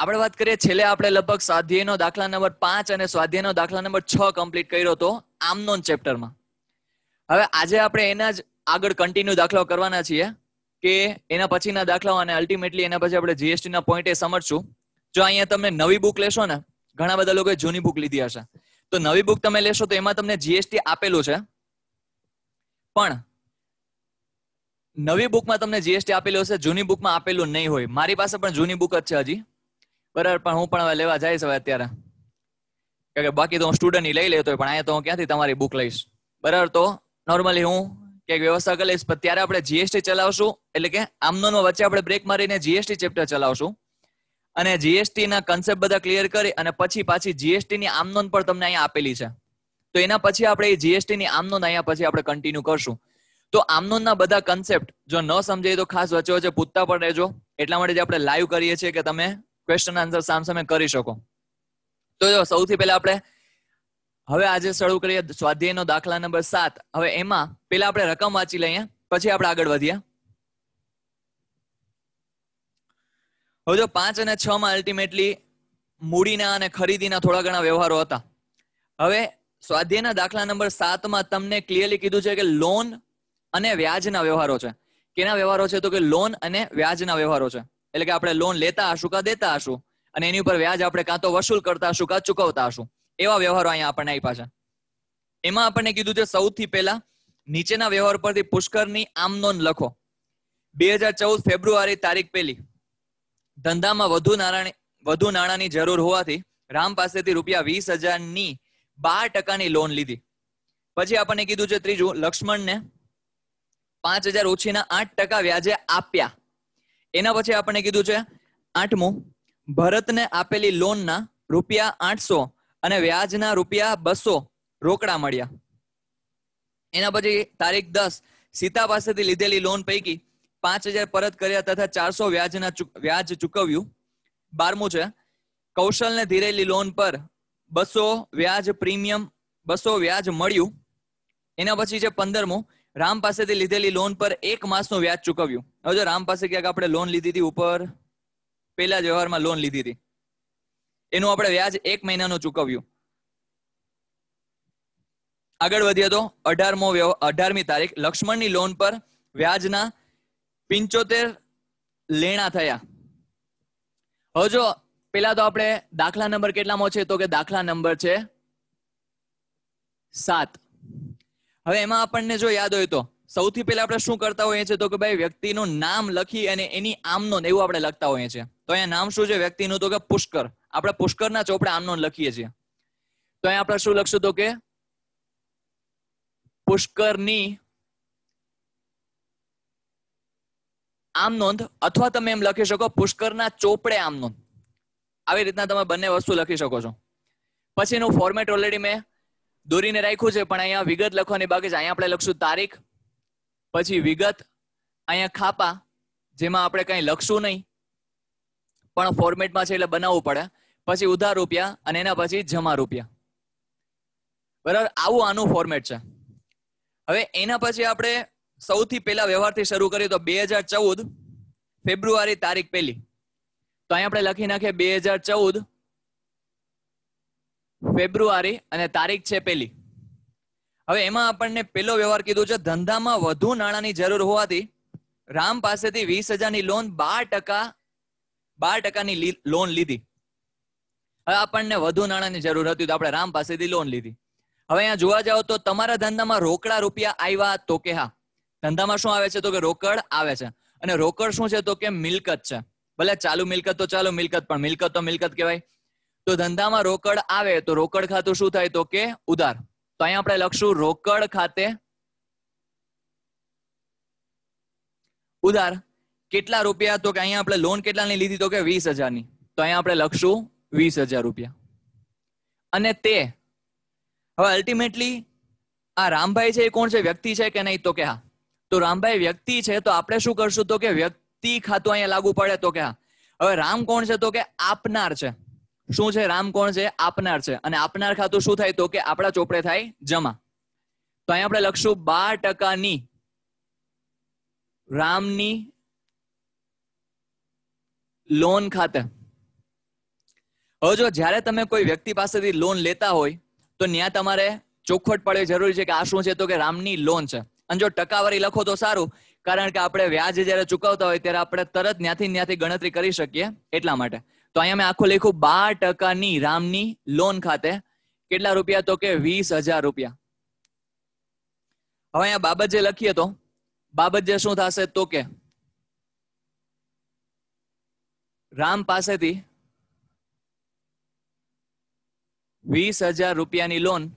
આપણે વાત કરીએ છેલ્લે આપણે લગભગ સ્વાધ્યાયનો દાખલા નંબર 5 અને સ્વાધ્યાયનો દાખલા નંબર 6 કમ્પ્લીટ કર્યો હતો આમનોન ચેપ્ટરમાં. હવે આજે આપણે એના જ આગળ કન્ટિન્યુ દાખલાઓ કરવાના છીએ કે એના પછીના દાખલાઓ અને અલ્ટિમેટલી એના પછી આપણે જીએસટી ના પોઈન્ટે સમજશું. જો અહીંયા તમે નવી બુક લેશો ને, ઘણા બધા લોકોએ જૂની બુક લીધી હશે, તો નવી બુક તમે લેશો તો એમાં તમને જીએસટી આપેલું છે, પણ નવી બુકમાં તમને જીએસટી આપેલું હશે, જૂની બુકમાં આપેલું નહીં હોય. મારી પાસે પણ જૂની બુક જ છે હજી, બરાબર, પણ હું પણ હવે લેવા જઈશ હવે અત્યારે, કારણ કે બાકી તો હું સ્ટુડન્ટ લઈ લેતો હોય, પણ અહીંયા તો હું ક્યાંથી તમારી બુક લઈશ, બરાબર. તો નોર્મલી હું ક્યાંક વ્યવસ્થા કરી લઈશ, પણ ત્યારે આપણે જીએસટી ચલાવશું, એટલે કે આમનોનો વચ્ચે આપણે બ્રેક મારીને જીએસટી ચેપ્ટર ચલાવશું અને જીએસટી ના કન્સેપ્ટ બધા ક્લિયર કરી અને પછી પાછી જીએસટી ની આમનોન પણ તમને અહીંયા આપેલી છે, તો એના પછી આપણે જીએસટી ની આમનોન અહીંયા પછી આપણે કન્ટિન્યુ કરશું. તો આમનોનના બધા કન્સેપ્ટ જો ન સમજાય તો ખાસ વચ્ચે વચ્ચે પૂછતા પણ રહેજો, એટલા માટે જ આપણે લાઈવ કરીએ છીએ કે તમે ક્વેશ્ચન આન્સર સામસામે કરી શકો. તો જો સૌથી પહેલા આપણે હવે આજે શરૂ કરીએ સ્વાધ્યાયનો દાખલા નંબર 7. હવે એમાં પહેલા આપણે રકમ વાંચી લઈએ, પછી આપણે આગળ વધીએ. હવે જો 5 અને 6 માં અલ્ટિમેટલી મૂડીના અને ખરીદીના થોડા ઘણા વ્યવહારો હતા. હવે સ્વાધ્યાયના દાખલા નંબર 7 માં તમને ક્લિયરલી કીધું છે કે લોન અને વ્યાજના વ્યવહારો છે. કેના વ્યવહારો છે? તો કે લોન અને વ્યાજના વ્યવહારો છે. એટલે કે આપણે લોન લેતા હશું કાં દેતા હશું અને એની ઉપર વ્યાજ આપણે કાં તો વસૂલ કરતા હશું કાં ચૂકવતા હશું, એવા વ્યવહારો અહીંયા આપણને આપ્યા છે. એમાં આપણને કીધું છે સૌથી પહેલા નીચેના વ્યવહાર પરથી પુષ્કરની આમનોન લખો. 2014 ફેબ્રુઆરી તારીખ 1 ધંધામાં વધુ નાણાંની જરૂર હોવાથી રામ પાસેથી ₹20,000 ની 12% લોન લીધી. પછી આપણને કીધું છે ત્રીજું, લક્ષ્મણને 5,000 ઓછીના 8% વ્યાજે આપ્યા. એના પછી આપણને કીધું છે 8મું, ભરતને આપેલી લોનના ₹800 અને વ્યાજના ₹200 રોકડા મળ્યા. એના પછી તારીખ 10 સીતા પાસેથી લીધેલી લોન પૈકી 5,000 પરત કર્યા તથા 400 વ્યાજ ચૂકવ્યું. 12મું છે, કૌશલને ધીરેલી લોન પર 200 વ્યાજ પ્રીમિયમ 200 વ્યાજ મળ્યું. એના પછી છે 15મું, રામ પાસેથી લીધેલી લોન પર 1 માસનું વ્યાજ ચૂકવ્યું. હવે જો રામ પાસે ક્યાંક આપણે લોન લીધી હતી, ઉપર પહેલા જ વ્યવહારમાં લોન લીધી હતી, એનું આપણે વ્યાજ 1 મહિનાનું ચૂકવ્યું. આગળ વધીએ તો 18મી તારીખ લક્ષ્મણની લોન પર વ્યાજના 75 લેણા થયા. હવે જો પેલા તો આપણે દાખલા નંબર કેટલામાં છે? તો કે દાખલા નંબર છે 7. હવે એમાં આપણને જો યાદ હોય તો સૌથી પહેલા આપણે શું કરતા હોઈએ છીએ? તો કે ભાઈ વ્યક્તિનું નામ લખી અને એની આમનોન એવું આપણે લખતા હોઈએ છીએ. તો અહીંયા નામ શું છે વ્યક્તિનું? તો કે પુષ્કર. આપણે પુષ્કરના ચોપડે આમનોન લખીએ છીએ. તો અહીંયા આપણે શું લખશું? તો કે પુષ્કરની આમનોંધ, અથવા તમે એમ લખી શકો પુષ્કરના ચોપડે આમનોંધ. આવી રીતના તમે બંને વસ્તુ લખી શકો છો. પછીનું ફોર્મેટ ઓલરેડી મેં દોરીને રાખ્યું છે, પણ અહીંયા વિગત લખવાની બાકી છે. અહીંયા આપણે લખશું તારીખ, પછી વિગત, અહીંયા ખાપા, જેમાં આપણે કંઈ લખશું નહીં પણ ફોર્મેટમાં છે એટલે બનાવવું પડે, પછી ઉધાર રૂપિયા અને એના પછી જમા રૂપિયા. બરાબર, આવું આનું ફોર્મેટ છે. હવે એના પછી આપણે સૌથી પહેલા વ્યવહારથી શરૂ કરીએ તો 2014 ફેબ્રુઆરી તારીખ 1. તો અહીંયા આપણે લખી નાખીએ 2014 ફેબ્રુઆરી અને તારીખ છે 1. હવે એમાં આપણને પહેલો વ્યવહાર કીધું છે, ધંધામાં વધુ નાણાંની જરૂર હોવાથી રામ પાસેથી 20,000 ની લોન 12% ની લોન લીધી. હવે આપણને વધુ નાણાંની જરૂર હતી તો આપણે રામ પાસેથી લોન લીધી. હવે અહીંયા જોવા જાવ તો તમારા ધંધામાં રોકડા રૂપિયા આવ્યા? તો કે હા. ધંધામાં શું આવે છે? તો કે રોકડ આવે છે. અને રોકડ શું છે? તો કે મિલકત છે. ભલે ચાલુ મિલકત તો ચાલુ મિલકત, પણ મિલકત તો મિલકત કહેવાય. તો ધંધામાં રોકડ આવે તો રોકડ ખાતું શું થાય? તો કે ઉધાર. તો અહીંયા આપણે લખશું રોકડ ખાતે ઉધાર. કેટલા રૂપિયા? તો કે અહીંયા આપણે લોન કેટલાની લીધી? તો કે 20,000 ની. તો અહીંયા આપણે લખશું 20,000 રૂપિયા. અને તે હવે અલ્ટિમેટલી આ રામભાઈ છે એ કોણ છે? વ્યક્તિ છે કે નહીં? તો કે હા. તો રામભાઈ વ્યક્તિ છે તો આપણે શું કરશું? તો કે વ્યક્તિ ખાતું અહીંયા લાગુ પડે. તો કે હા. હવે રામ કોણ છે? તો કે આપનાર છે. શું છે? રામ કોણ છે? આપનાર છે. અને આપનાર ખાતું શું થાય? તો કે આપણા ચોપડે થાય જમા. તો અહીંયા આપણે લખશું 12% ની રામની લોન ખાતે. હવે જો જ્યારે તમે કોઈ વ્યક્તિ પાસેથી લોન લેતા હોય તો ત્યાં તમારે ચોખવટ પડે જરૂરી છે કે આ શું છે, તો કે રામની લોન છે. અને જો ટકાવારી લખો તો સારું, કારણ કે આપણે વ્યાજ જ્યારે ચૂકવતા હોય ત્યારે આપણે તરત ત્યાંથી ગણતરી કરી શકીએ એટલા માટે. તો અહીંયા મેં આખું લખ્યું 12% રામની લોન ખાતે કેટલા રૂપિયા, તો કે 20,000 રૂપિયા. હવે અહીંયા બાબત જે લખીએ તો બાબત જે શું થશે, તો કે રામ પાસેથી 20,000 રૂપિયાની લોન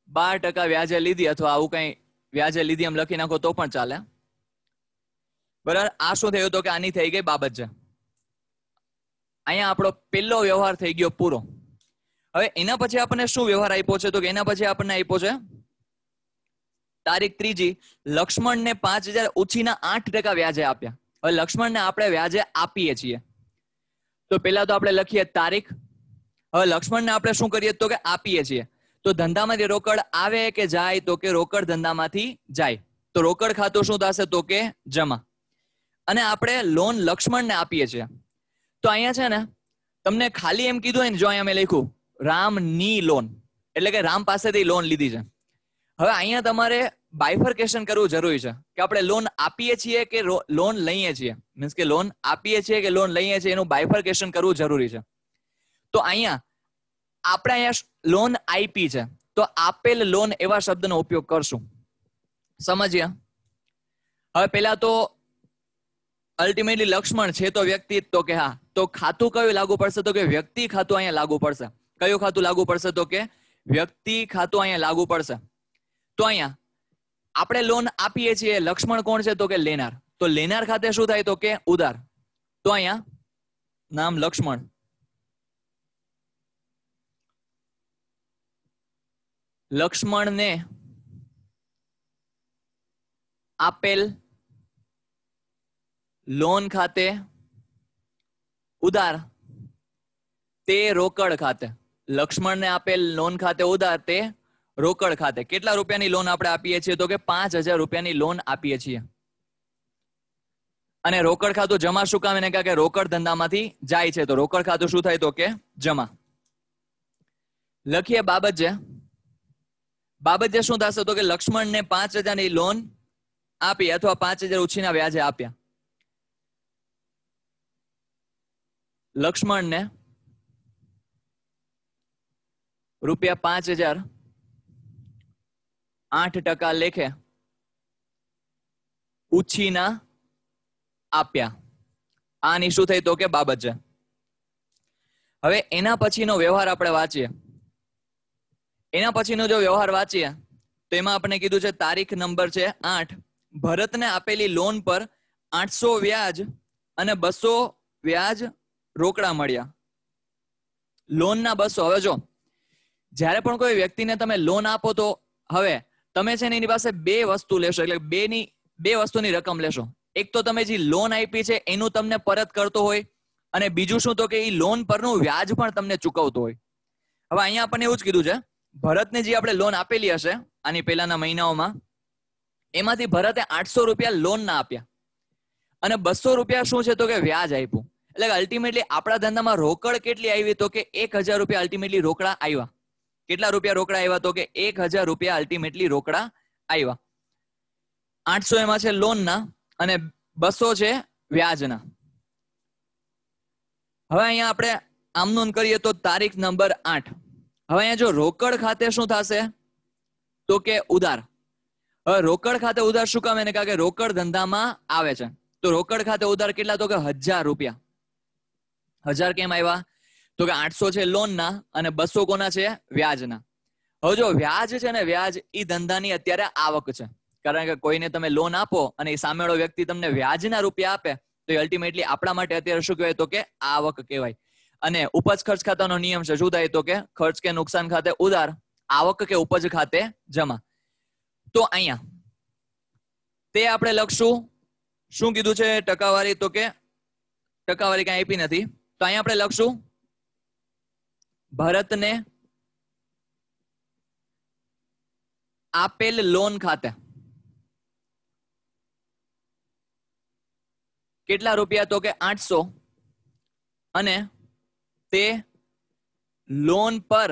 12% વ્યાજે લીધી, અથવા આવું કઈ વ્યાજે લીધી એમ લખી નાખો તો પણ ચાલે. બરાબર. આ શું થયું, તો કે આની થઈ ગઈ બાબત છે. અહીંયા આપણો પહેલો વ્યવહાર થઈ ગયો પૂરો. હવે એના પછી આપણને શું વ્યવહાર આપ્યો છે, તો કે એના પછી આપણને આપ્યો છે તારીખ 3, લક્ષ્મણને 5,000 ઉછીના 8% વ્યાજે આપ્યા. હવે લક્ષ્મણને આપણે વ્યાજે આપીએ છીએ, તો પેલા તો આપણે લખીએ તારીખ. હવે લક્ષ્મણને આપણે શું કરીએ, તો કે આપીએ છીએ. તો ધંધામાંથી રોકડ આવે કે જાય, તો કે રોકડ ધંધામાંથી જાય. તો રોકડ ખાતું શું થશે, તો કે જમા. અને આપણે લોન લક્ષ્મણને આપીએ છીએ. તો અહીંયા છે ને તમને ખાલી એમ કીધું હોય ને, જો અહીંયા મેં લખ્યું રામની લોન, એટલે કે રામ પાસેથી લોન લીધી છે. હવે અહીંયા તમારે બાયફર્કેશન કરવું જરૂરી છે કે આપણે લોન આપીએ છીએ કે લોન લઈએ છીએ. મીન્સ કે લોન આપીએ છીએ કે લોન લઈએ છીએ, એનું બાયફર્કેશન કરવું જરૂરી છે. તો અહીંયા આપણે અહીંયા લોન આપી છે, તો આપેલ લોન એવા શબ્દનો ઉપયોગ કરશું. સમજ્યા? હવે પેલા તો અલ્ટિમેટલી લક્ષ્મણ છે તો વ્યક્તિ, તો કે હા, તો ખાતું કયું લાગુ પડશે, તો કે વ્યક્તિ ખાતું અહીંયા લાગુ પડશે. કયું ખાતું લાગુ પડશે, તો કે વ્યક્તિ ખાતું અહીંયા લાગુ પડશે. તો અહીંયા આપણે લોન આપીએ છીએ, લક્ષ્મણ કોણ છે, તો કે લેનાર. તો લેનાર ખાતે શું થાય, તો કે ઉધાર. તો અહીંયા નામ લક્ષ્મણ, લક્ષ્મણને આપેલ લોન ખાતે ઉધાર તે રોકડ ખાતે. લક્ષ્મણને આપેલ લોન ખાતે ઉધાર તે રોકડ ખાતે. કેટલા રૂપિયાની લોન આપણે આપીએ છીએ, તો કે 5,000 રૂપિયાની લોન આપીએ છીએ. અને રોકડ ખાતું જમા શું કામ, એને કહે કે રોકડ ધંધામાંથી જાય છે, તો રોકડ ખાતું શું થાય, તો કે જમા. લખીએ બાબત જે. બાબત જે શું થશે, તો કે લક્ષ્મણને 5,000 ની લોન આપી, અથવા 5,000 ઉછીના વ્યાજે આપ્યા. લક્ષ્મણને રૂપિયા 5,000 8% લેખે ઉછીના આપ્યા. આની શું થઈ, તો કે બાબત છે. હવે એના પછીનો વ્યવહાર આપણે વાંચીએ. એના પછીનો જો વ્યવહાર વાંચીએ તો એમાં આપણે કીધું છે તારીખ નંબર છે 8, ભરતને આપેલી લોન પર 800 વ્યાજ અને 200 વ્યાજ રોકડા મળ્યા. લોનના 200. હવે જો જ્યારે પણ કોઈ વ્યક્તિને તમે લોન આપો તો હવે તમે છે ને એની પાસે બે વસ્તુ લેશો, એટલે બે વસ્તુની રકમ લેશો. એક તો તમે જે લોન આપી છે એનું તમને પરત કરતો હોય, અને બીજું શું, તો કે એ લોન પરનું વ્યાજ પણ તમને ચૂકવતો હોય. હવે અહીંયા આપણને એવું જ કીધું છે, ભરતને જે આપણે લોન આપેલી હશે આની પહેલાના મહિનાઓમાં, એમાંથી ભરતે 800 રૂપિયા લોન ના આપ્યા અને 200 રૂપિયા શું છે, તો કે વ્યાજ આપ્યું. એટલે અલ્ટિમેટલી આપણા ધંધામાં રોકડ કેટલી આવી, તો કે 1,000 રૂપિયા અલ્ટિમેટલી રોકડા આવ્યા. કેટલા રૂપિયા રોકડા આવ્યા, તો કે 1,000 રૂપિયા અલ્ટિમેટલી રોકડા આવ્યા. 800 એમાં છે લોનના અને 200 છે વ્યાજના. હવે અહીંયા આપણે આમ નોંધ કરીએ તો તારીખ નંબર 8. હવે અહીંયા જો રોકડ ખાતે શું થશે, તો કે ઉધાર. હવે રોકડ ખાતે ઉધાર શું કામ, એને કારણ કે રોકડ ધંધામાં આવે છે. તો રોકડ ખાતે ઉધાર કેટલા, તો કે 1,000 રૂપિયા. 1,000 કેમ આવ્યા, તો કે 800 છે લોનના અને 200 કોના છે, વ્યાજના. હવે જો વ્યાજ છે ને, વ્યાજ એ ધંધાની અત્યારે આવક છે. કારણ કે કોઈને તમે લોન આપો અને એ સામેવાળો વ્યક્તિ તમને વ્યાજના રૂપિયા આપે, તો એ અલ્ટિમેટલી આપણા માટે અત્યારે શું કહેવાય, તો કે આવક કહેવાય. અને ઉપજ ખર્ચ ખાતાનો નિયમ છે, શું થાય, તો કે ખર્ચ કે નુકસાન ખાતે ઉધાર, આવક કે ઉપજ ખાતે જમા. તો અહીંયા તે આપણે લખશું, શું કીધું છે ટકાવારી, તો કે ટકાવારી કઈ આપી નથી. તો અહીંયા આપણે લખશું ભરતને આપેલ લોન ખાતે કેટલા રૂપિયા? તો કે 800 અને તે લોન પર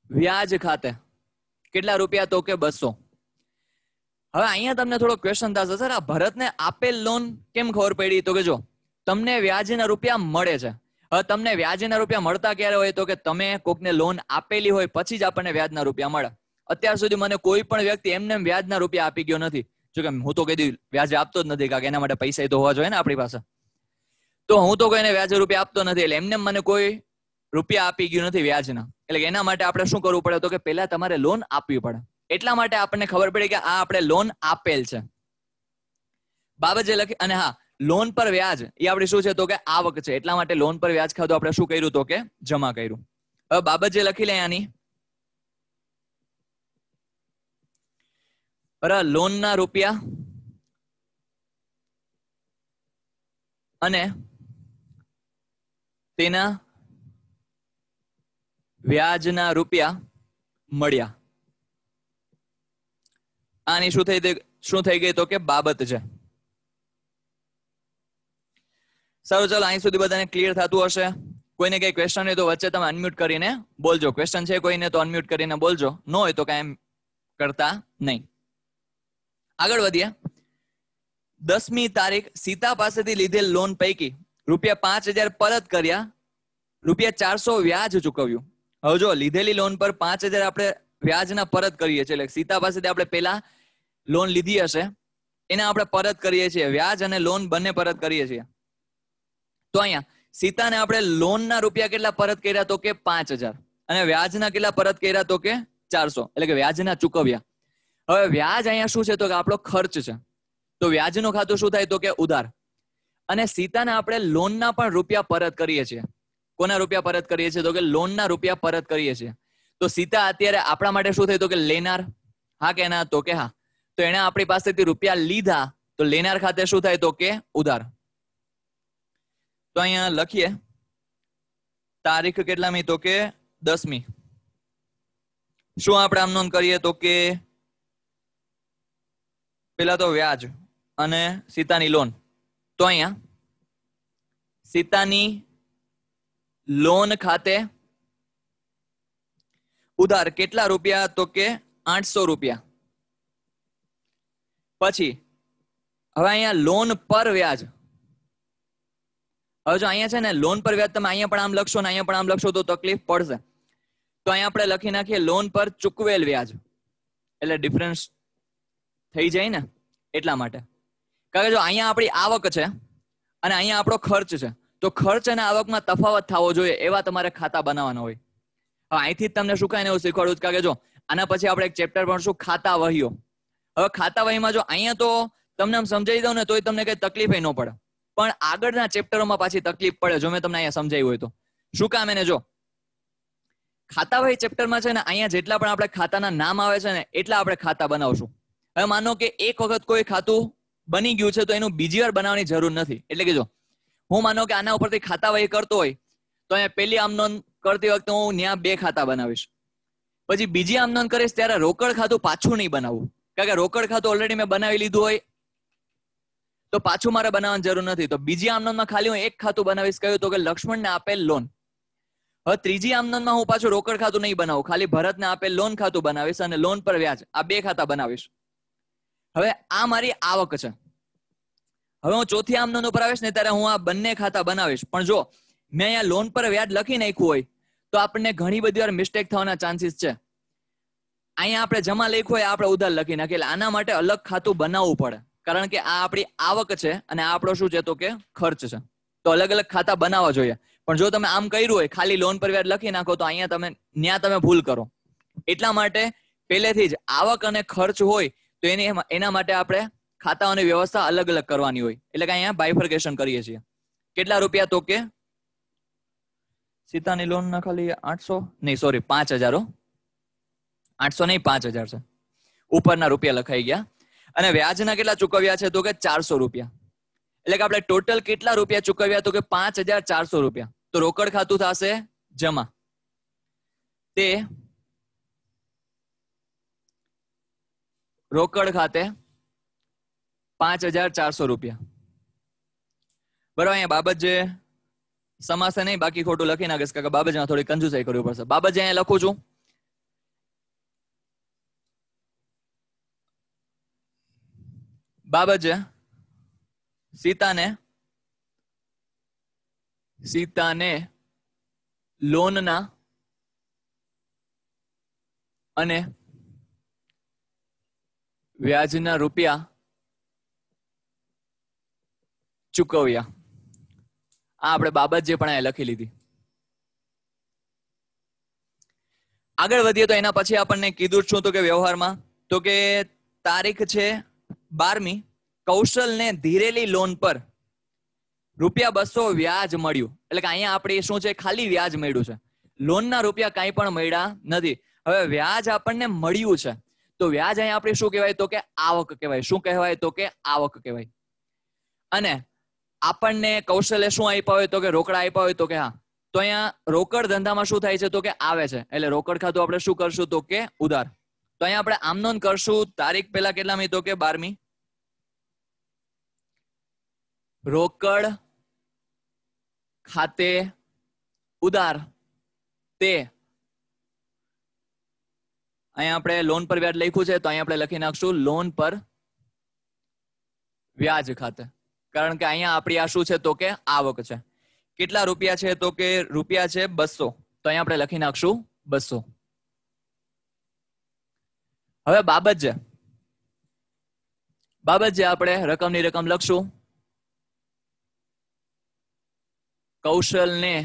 વ્યાજ ખાતે કેટલા રૂપિયા? તો કે 200. હવે અહીંયા તમને થોડો ક્વેશ્ચન થશે, સર આ ભરતને આપેલ લોન કેમ ખબર પડી? તો કે જો તમને વ્યાજના રૂપિયા મળે છે. હવે તમને વ્યાજના રૂપિયા મળતા ક્યારે હોય? તો કે તમે કોકને લોન આપેલી હોય પછી જ આપણને વ્યાજના રૂપિયા મળે. અત્યાર સુધી મને કોઈ પણ વ્યક્તિ એમને વ્યાજના રૂપિયા આપી ગયો નથી. જો કે હું તો કદી વ્યાજ આપતો જ નથી, કારણ કે એના માટે પૈસા તો હોવા જોઈએ ને આપણી પાસે. તો હું તો કોઈને વ્યાજ રૂપિયા આપતો નથી, એટલે એમને મને કોઈ રૂપિયા આપી ગયું નથી વ્યાજના. એટલે એના માટે આપણે શું કરવું પડે? તો કે પહેલા તમારે લોન આપવી પડે. એટલા માટે આપણને ખબર પડી કે આ આપણે લોન આપેલ છે. બાબત જે લખી, અને હા, લોન પર વ્યાજ એ આપણી શું છે? તો કે આવક છે. એટલા માટે લોન પર વ્યાજ ખાતું આપણે શું કર્યું? તો કે જમા કર્યું. હવે બાબત જે લખી લે આની, બરાબર, લોનના રૂપિયા અને તેના વ્યાજના રૂપિયા મળ્યા. આની શું થઈ ગઈ? તો કે બાબત છે. સારું, ચાલો અહીં સુધી બધાને ક્લિયર થતું હશે. કોઈને કઈ ક્વેશ્ચન હોય તો વચ્ચે તમે અનમ્યુટ કરીને બોલજો. ક્વેશ્ચન છે કોઈને તો અનમ્યુટ કરીને બોલજો, ન હોય તો કાંઈ કરતા નહીં. આગળ વધીએ. 10મી તારીખ સીતા પાસેથી લીધેલ લોન પૈકી રૂપિયા 5000 પરત કર્યા, રૂપિયા 400 વ્યાજ ચૂકવ્યું. હવે જો લીધેલી લોન પર 5000 આપણે વ્યાજના પરત કરીએ છીએ. એટલે સીતા પાસેથી આપણે પહેલા લોન લીધી હશે એને આપણે પરત કરીએ છીએ. વ્યાજ અને લોન બંને પરત કરીએ છીએ. તો અહીંયા સીતાને આપણે લોનના રૂપિયા કેટલા પરત કર્યા? તો કે 5000 અને વ્યાજના કેટલા પરત કર્યા? તો કે 400, એટલે કે વ્યાજના ચૂકવ્યા. હવે વ્યાજ અહીંયા શું છે? તો કે આપણો ખર્ચ છે. તો વ્યાજનું ખાતું શું થાય? તો કે ઉધાર. અને સીતાને આપણે લોનના પણ રૂપિયા પરત કરીએ છીએ. કોના રૂપિયા પરત કરીએ છીએ? તો કે લોનના રૂપિયા પરત કરીએ છીએ. તો સીતા અત્યારે આપણા માટે શું થઈ? તો કે લેનાર. હા કે ના? તો કે હા. તો એને આપણી પાસેથી રૂપિયા લીધા, તો લેનાર ખાતે શું થાય? તો કે ઉધાર. તો અહીંયા લખીએ તારીખ કેટલામી? તો કે 10મી. શું આપણે આમ નોંધ કરીએ? તો કે પેલા તો વ્યાજ અને સીતાની લોન. તો અહીંયા સીતાની લોન ખાતે ઉધાર કેટલા રૂપિયા? તો કે 800 રૂપિયા. પછી હવે અહીંયા લોન પર વ્યાજ. હવે જો અહીંયા છે ને લોન પર વ્યાજ, તમે અહીંયા પણ આમ લખશો ને અહીંયા પણ આમ લખશો તો તકલીફ પડશે. તો અહીંયા આપણે લખી નાખીએ લોન પર ચૂકવેલ વ્યાજ, એટલે ડિફરન્સ થઈ જાય ને, એટલા માટે. કારણ કે જો અહીંયા આપણી આવક છે અને અહીંયા આપણો ખર્ચ છે, તો ખર્ચ અને આવકમાં તફાવત થવો જોઈએ એવા તમારે ખાતા બનાવવાના હોય. હવે અહીંથી જ તમને શું કાંઈ એવું શીખવાડું? કારણ કે જો આના પછી આપણે એક ચેપ્ટર ભણશું ખાતા વહીઓ. હવે ખાતા વહીમાં જો અહીંયા તો તમને આમ સમજાવી દઉં ને તોય તમને કઈ તકલીફ ન પડે, પણ આગળના ચેપ્ટરોમાં પાછી તકલીફ પડે જો મેં તમને અહીંયા સમજાવ્યું હોય તો. શું કામ? એને જો ખાતા વહી ચેપ્ટરમાં છે ને અહીંયા જેટલા પણ આપણે ખાતાના નામ આવે છે ને એટલા આપણે ખાતા બનાવશું. હવે માનો કે એક વખત કોઈ ખાતું બની ગયું છે તો એનું બીજી વાર બનાવવાની જરૂર નથી. એટલે કે જો હું માનો કે આના ઉપરથી ખાતા વહી કરતો હોય તો અહીંયા પહેલી આમનોંધ કરતી વખતે હું ત્યાં 2 ખાતા બનાવીશ. પછી બીજી આમનોંધ કરીશ ત્યારે રોકડ ખાતું પાછું નહીં બનાવવું, કારણ કે રોકડ ખાતું ઓલરેડી મેં બનાવી લીધું હોય તો પાછું મારે બનાવવાની જરૂર નથી. તો બીજી આમનોંધમાં ખાલી હું એક ખાતું બનાવીશ, કહ્યું તો કે લક્ષ્મણને આપેલ લોન. હવે ત્રીજી આમનોંધમાં હું પાછું રોકડ ખાતું નહીં બનાવું, ખાલી ભરતને આપેલ લોન ખાતું બનાવીશ અને લોન પર વ્યાજ, આ 2 ખાતા બનાવીશ. હવે આ મારી આવક છે. હવે હું ચોથી આમનોંધ ઉપર આવીશ ને ત્યારે હું આ બંને ખાતા બનાવીશ. પણ જો મેં અહીંયા લોન પર વ્યાજ લખી નાખ્યું હોય તો આપણને ઘણી બધી વાર મિસ્ટેક થવાના ચાન્સીસ છે. અહીંયા આપણે જમા લખ્યું હોય આપણે ઉધાર લખી નાખીએ, એટલે આના માટે અલગ ખાતું બનાવવું પડે, કારણ કે આ આપણી આવક છે અને આ આપણો શું છે? તો કે ખર્ચ છે. તો અલગ અલગ ખાતા બનાવવા જોઈએ. પણ જો તમે આમ કર્યું હોય ખાલી લોન પર વ્યાજ લખી નાખો તો અહીંયા તમે ભૂલ કરો. એટલા માટે પહેલેથી જ આવક અને ખર્ચ હોય તો એના માટે આપણે ખાતાઓની વ્યવસ્થા અલગ અલગ કરવાની હોય. એટલે કે અહીંયા બાયફર્કેશન કરીએ છીએ. કેટલા રૂપિયા? તો કે સીતાની લોન ના ખાલી 800 નહીં, સોરી 5000. 800 નહીં, 5000 છે. ઉપરના રૂપિયા લખાઈ ગયા. અને વ્યાજના કેટલા ચૂકવ્યા છે? તો કે 400 રૂપિયા. એટલે કે આપણે ટોટલ કેટલા રૂપિયા ચૂકવ્યા? તો કે 5400 રૂપિયા. તો રોકડ ખાતું થશે જમા. તે રોકડ ખાતે 5400 રૂપિયા. બરાબર. અહીંયા બાબત જે સમાસે નહીં, બાકી ખોટું લખી નાખીશ કે બાબત થોડી કંજુસાઈ કરવી પડશે. બાબત જે અહીંયા લખું છું, બાબત છે સીતાને લોનના અને વ્યાજના રૂપિયા ચૂકવ્યા. આ આપણે બાબત જે પણ અહીંયા લખી લીધી. આગળ વધીએ તો એના પછી આપણને કીધું શું તો કે વ્યવહારમાં તો કે તારીખ છે 12મી, કૌશલને ધીરેલી લોન પર ₹200 વ્યાજ મળ્યું. એટલે કે અહીંયા આપણે શું છે, ખાલી વ્યાજ મળ્યું છે, લોનના રૂપિયા કાંઈ પણ મળ્યા નથી. હવે વ્યાજ આપણને મળ્યું છે તો વ્યાજ અહીંયા આપણે શું કહેવાય તો કે આવક કહેવાય. શું કહેવાય તો કે આવક કહેવાય. અને આપણને કૌશલે શું આપ્યા હોય તો કે રોકડા આપ્યા હોય તો કે હા, તો અહીંયા રોકડ ધંધામાં શું થાય છે તો કે આવે છે, એટલે રોકડ ખાતું આપણે શું કરશું તો કે ઉધાર. તો અહીંયા આપણે આમ નોંધ કરશું. તારીખ પેલા કેટલામી તો કે 12મી, રોકડ ખાતે ઉધાર તે અહીંયા આપણે લોન પર વ્યાજ લખ્યું છે તો અહીંયા આપણે લખી નાખશું લોન પર વ્યાજ ખાતે. કારણ કે અહીંયા આપણી આ શું છે તો કે આવક છે. કેટલા રૂપિયા છે તો કે રૂપિયા છે 200, તો અહીંયા આપણે લખી નાખશું 200. હવે બાબત જે આપણે રકમની રકમ લખશું. કૌશલને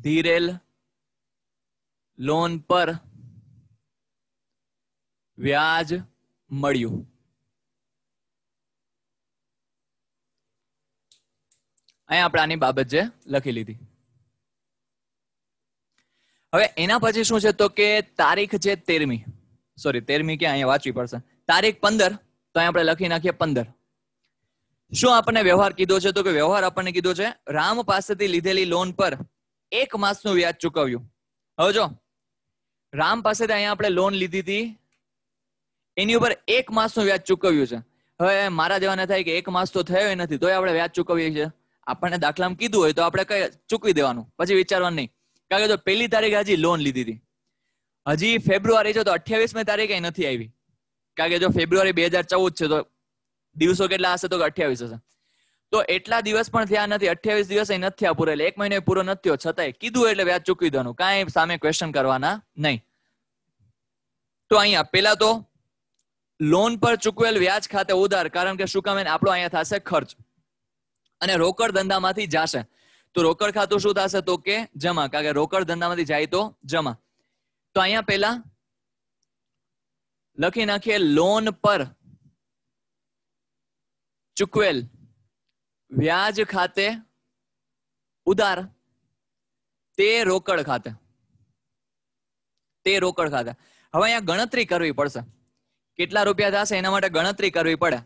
ધીરેલ લોન પર વ્યાજ મળ્યું. અહીંયા આપણે આની બાબત જે લખી લીધી. હવે એના પછી શું છે તો કે તારીખ છે 13મી, સોરી 13મી કે અહીંયા વાંચવી પડશે, તારીખ 15, તો અહીંયા આપણે લખી નાખીએ 15. શું આપણને વ્યવહાર કીધો છે તો કે વ્યવહાર આપણને કીધો છે રામ પાસેથી લીધેલી લોન પર 1 માસનું વ્યાજ ચૂકવ્યું. હવે જો રામ પાસેથી અહીંયા આપણે લોન લીધી હતી, એની ઉપર 1 માસનું વ્યાજ ચૂકવ્યું છે. હવે મારા જેવાને થાય કે 1 માસ તો થયો નથી તોય આપણે વ્યાજ ચૂકવીએ છીએ. આપણને દાખલામાં કીધું હોય તો આપણે કઈ ચૂકવી દેવાનું, પછી વિચારવાનું નહીં. કારણ કે જો 1લી તારીખે હજી લોન લીધી હતી, હજી ફેબ્રુઆરી છે તો 28મી તારીખે નથી આવી. કારણ કે જો ફેબ્રુઆરી 2014 છે તો દિવસો કેટલા હશે તો 28 હશે. તો એટલા દિવસ પણ થયા નથી, 28 દિવસ નથી થયા પૂરા, એટલે 1 મહિનો પૂરો નથી થયો, છતાંય કીધું એટલે વ્યાજ ચૂકવી દેવાનું, કાંઈ સામે ક્વેશ્ચન કરવાના નહીં. તો અહીંયા પેલા તો લોન પર ચૂકવેલ વ્યાજ ખાતે ઉધાર, કારણ કે શું કામ આપણો અહીંયા થશે ખર્ચ, અને રોકડ ધંધામાંથી જશે તો રોકડ ખાતું શું થશે તો કે જમા, કારણ કે રોકડ ધંધામાંથી જાય તો જમા. તો અહીંયા પેલા લખી નાખીએ લોન પર ચૂકવેલ વ્યાજ ખાતે ઉધાર તે રોકડ ખાતે. હવે અહીંયા ગણતરી કરવી પડશે, કેટલા રૂપિયા થશે એના માટે ગણતરી કરવી પડે.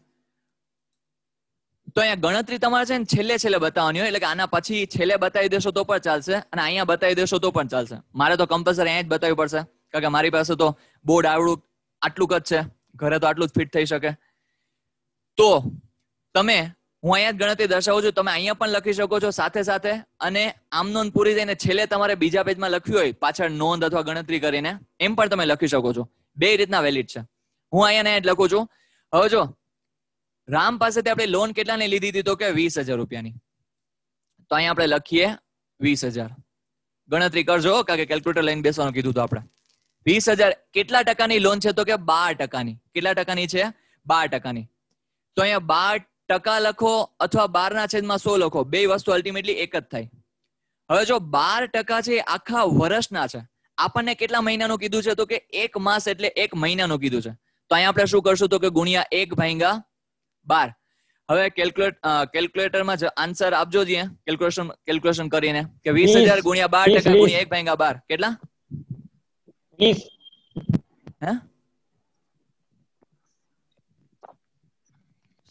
તો અહીંયા ગણતરી તમારે છે ને છેલ્લે બતાવવાની હોય, એટલે કે આના પછી છેલ્લે બતાવી દેશો તો પણ ચાલશે અને અહીંયા બતાવી દેશો તો પણ ચાલશે. મારે તો કમ્પલસરી અહીંયા જ બતાવવી પડશે, કારણ કે મારી પાસે તો બોર્ડ આવડું આટલું જ છે, ઘરે તો આટલું જ ફિટ થઈ શકે. તો તમે હું અહીંયા જ ગણતરી દર્શાવું છું, તમે અહીંયા પણ લખી શકો છો સાથે સાથે, અને આમ નોંધ પૂરી થઈને છેલ્લે તમારે બીજા પેજમાં લખ્યું હોય પાછળ નોંધ અથવા ગણતરી કરીને એમ પણ તમે લખી શકો છો. બે રીતના વેલિડ છે. હું અહીંયા જ લખું છું. હવે જો રામ પાસેથી આપણે લોન કેટલાની લીધી હતી તો કે 20,000 રૂપિયાની, તો અહીંયા આપણે લખીએ 20,000. ગણતરી કરજો કારણ કે કેલ્ક્યુલેટર લઈને બેસવાનું કીધું તો આપણે. 20,000 કેટલા ટકાની લોન છે તો કે 12%. કેટલા ટકાની છે? 12%. તો અહીંયા 12% લખો અથવા 12/100 લખો, બે વસ્તુ અલ્ટિમેટલી એક જ થાય. હવે જો 12% છે એ આખા વર્ષના છે, આપણને કેટલા મહિનાનું કીધું છે તો કે 1 માસ એટલે 1 મહિનાનું કીધું છે. તો અહીંયા આપણે શું કરશું તો કે ગુણ્યા 1/12. હવે કેલ્ક્યુલેટરમાં જ આન્સર આપજો જીએ કેલ્ક્યુલેશન કરીને કે 20,000 ગુણ્યા 12% ગુણ્યા 1/12 કેટલા? 20. હે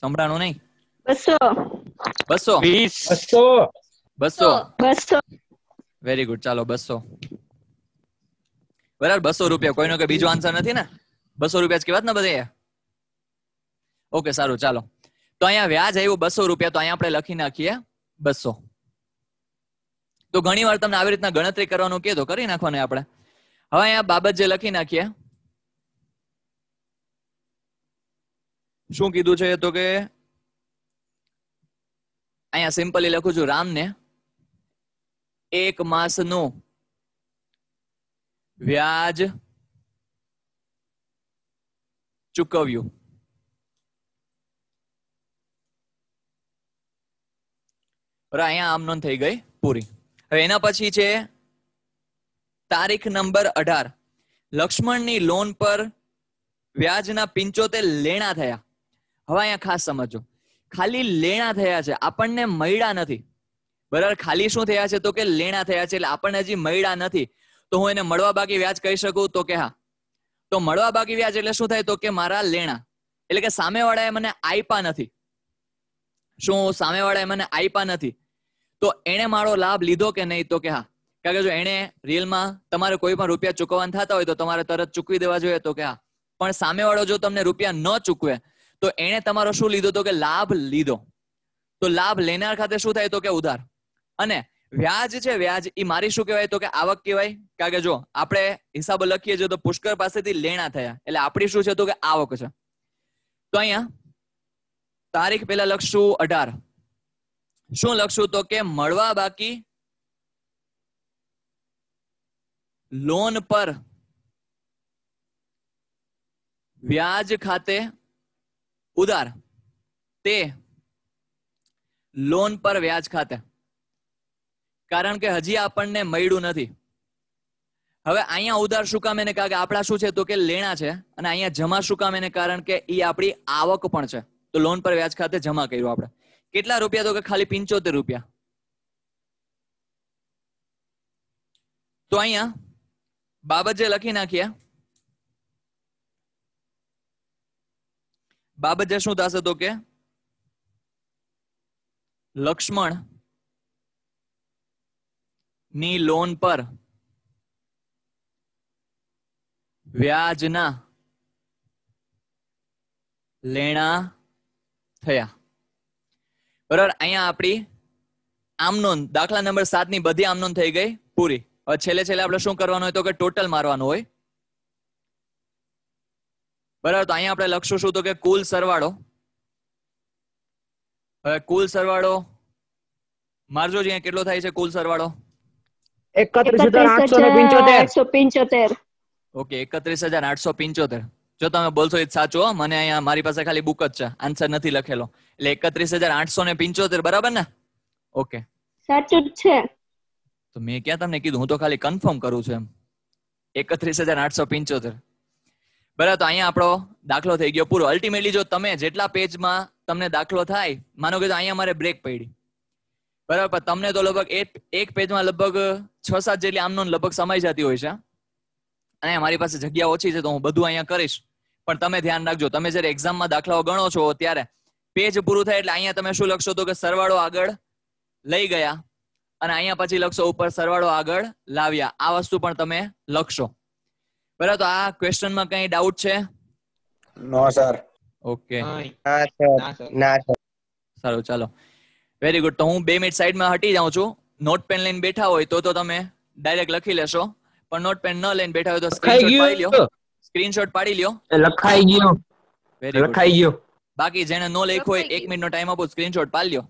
સંભળાણું નહીં? 200. વેરી ગુડ, ચાલો 200. બરાબર, 200 રૂપિયા. કોઈનો કે બીજો આન્સર નથી ને? 200 રૂપિયા જ કેવાત ને બધે? ઓકે, સારું, ચાલો. તો અહીંયા વ્યાજ આવ્યું 200 રૂપિયા, તો અહીંયા આપણે લખી નાખીએ 200. તો ઘણી વાર તમને આવી રીતના ગણતરી કરવાનું કહે તો કરી નાખવાનું આપણે. હવે અહીંયા બાબત જે લખી નાખીએ, શું કીધું છે તો કે અહીંયા સિમ્પલી લખું છું, રામને 1 માસનું વ્યાજ ચૂકવ્યું. બરાબર, અહીંયા આમ નોંધ થઈ ગઈ પૂરી. હવે એના પછી છે તારીખ નંબર 18. લક્ષ્મણની લોન પર વ્યાજના 75 લેણા થયા. હવે અહીંયા ખાસ સમજો, ખાલી લેણા થયા છે, આપણને મળ્યા નથી. બરાબર, ખાલી શું થયા છે તો કે લેણા થયા છે, એટલે આપણને હજી મળ્યા નથી. તો હું એને મળવા બાકી વ્યાજ કહી શકું તો કે હા. તો મળવા બાકી વ્યાજ એટલે શું થાય તો કે મારા લેણા, એટલે કે સામેવાળાએ મને આપ્યા નથી. શું સામેવાળાએ મને આપ્યા નથી, તો એને મારો લાભ લીધો કે નહીં તો કે હા. કારણ કે જો એને રિયલમાં તમારે કોઈ પણ રૂપિયા ચૂકવવાના થતા હોય તો તમારે તરત ચૂકવી દેવા જોઈએ તો કે હા. પણ સામેવાળો જો તમને રૂપિયા ન ચૂકવે તો એને તમારો શું લીધો તો કે લાભ લીધો. તો લાભ લેનાર ખાતે શું થાય તો કે ઉધાર. અને વ્યાજ છે, વ્યાજ એ મારી શું કહેવાય તો કે આવક કહેવાય. કારણ કે જો આપણે હિસાબો લખીએ છીએ તો પુષ્કર પાસેથી લેણા થયા, એટલે આપણી શું છે તો કે આવક છે. તો અહીંયા તારીખ પહેલા લખશું 18. શું લખશું તો કે મળવા બાકી લોન પર વ્યાજ ખાતે ઉધાર, તે લોન પર વ્યાજ ખાતે. કારણ કે હજી આપણને મળ્યું નથી. હવે અહીંયા ઉધાર શું કામ એને, કારણ કે આપણા શું છે તો કે લેણા છે, અને અહીંયા જમા શું કામ એને, કારણ કે એ આપણી આવક પણ છે. તો લોન પર વ્યાજ ખાતે જમા કર્યું આપણે. કેટલા રૂપિયા તો કે ખાલી 75 રૂપિયા. તો અહીંયા બાબત જે લખી નાખીએ, બાબત જે શું થશે તો કે લક્ષ્મણ ની લોન પર વ્યાજના લેણા થયા. બરાબર, અહીંયા આપણી આમનોંધ દાખલા નંબર 7 ની બધી આમનોંધ થઈ ગઈ પૂરી. હવે છેલ્લે આપણે શું કરવાનું હોય તો કે ટોટલ મારવાનું હોય. બરાબર, તો અહીંયા આપણે લખશું શું તો કે કુલ સરવાળો. હવે કુલ સરવાળો મારજો, અહીંયા કેટલો થાય છે કુલ સરવાળો? 31,875. ઓકે, 31,875. જો તમે બોલશો એ સાચું હો, મને અહીંયા મારી પાસે ખાલી બુક જ છે, આન્સર નથી લખેલો. એટલે 31,875 બરાબર ને? ઓકે, સાચું જ છે. તો મેં ક્યાં તમને કીધું, હું તો ખાલી કન્ફર્મ કરું છું એમ. 31,875. બરાબર, તો અહીંયા આપણો દાખલો થઈ ગયો પૂરો. અલ્ટિમેટલી જો તમે જેટલા પેજમાં તમને દાખલો થાય, માનો કે અહીંયા મારે બ્રેક પડી, બરાબર, તમને તો લગભગ એક પેજમાં લગભગ 6-7 જેટલી આમનો લગભગ સમાઈ જતી હોય છે. અને મારી પાસે જગ્યા ઓછી છે તો હું બધું અહીંયા કરીશ, પણ તમે ધ્યાન રાખજો, તમે જયારે એક્ઝામમાં દાખલાઓ ગણો છો ત્યારે પેજ પૂરું થાય એટલે અહીંયા તમે શું લખશો તો કે સરવાળો આગળ લઈ ગયા, અને અહીંયા પછી લખશો ઉપર સરવાળો આગળ લાવ્યા. આ વસ્તુ પણ તમે લખશો. બરાબર, તો આ ક્વેશ્ચનમાં કઈ ડાઉટ છે? નો સર. ઓકે, ના સર. સારું, ચાલો, વેરી ગુડ. તો હું 2 મિનિટ સાઈડમાં હટી જાઉં છું. નોટ પેન લઈને બેઠા હોય તો તમે ડાયરેક્ટ લખી લેશો, પણ નોટ પેન ન લઈને બેઠા હોય તો સ્ક્રીનશોટ પાડી લ્યો. લખાઈ ગયો. Very good. લખાઈ ગયો. બાકી જેને નો લખ્યો હોય 1 મિનિટનો ટાઈમ આપો, સ્ક્રીનશોટ પાડી લ્યો.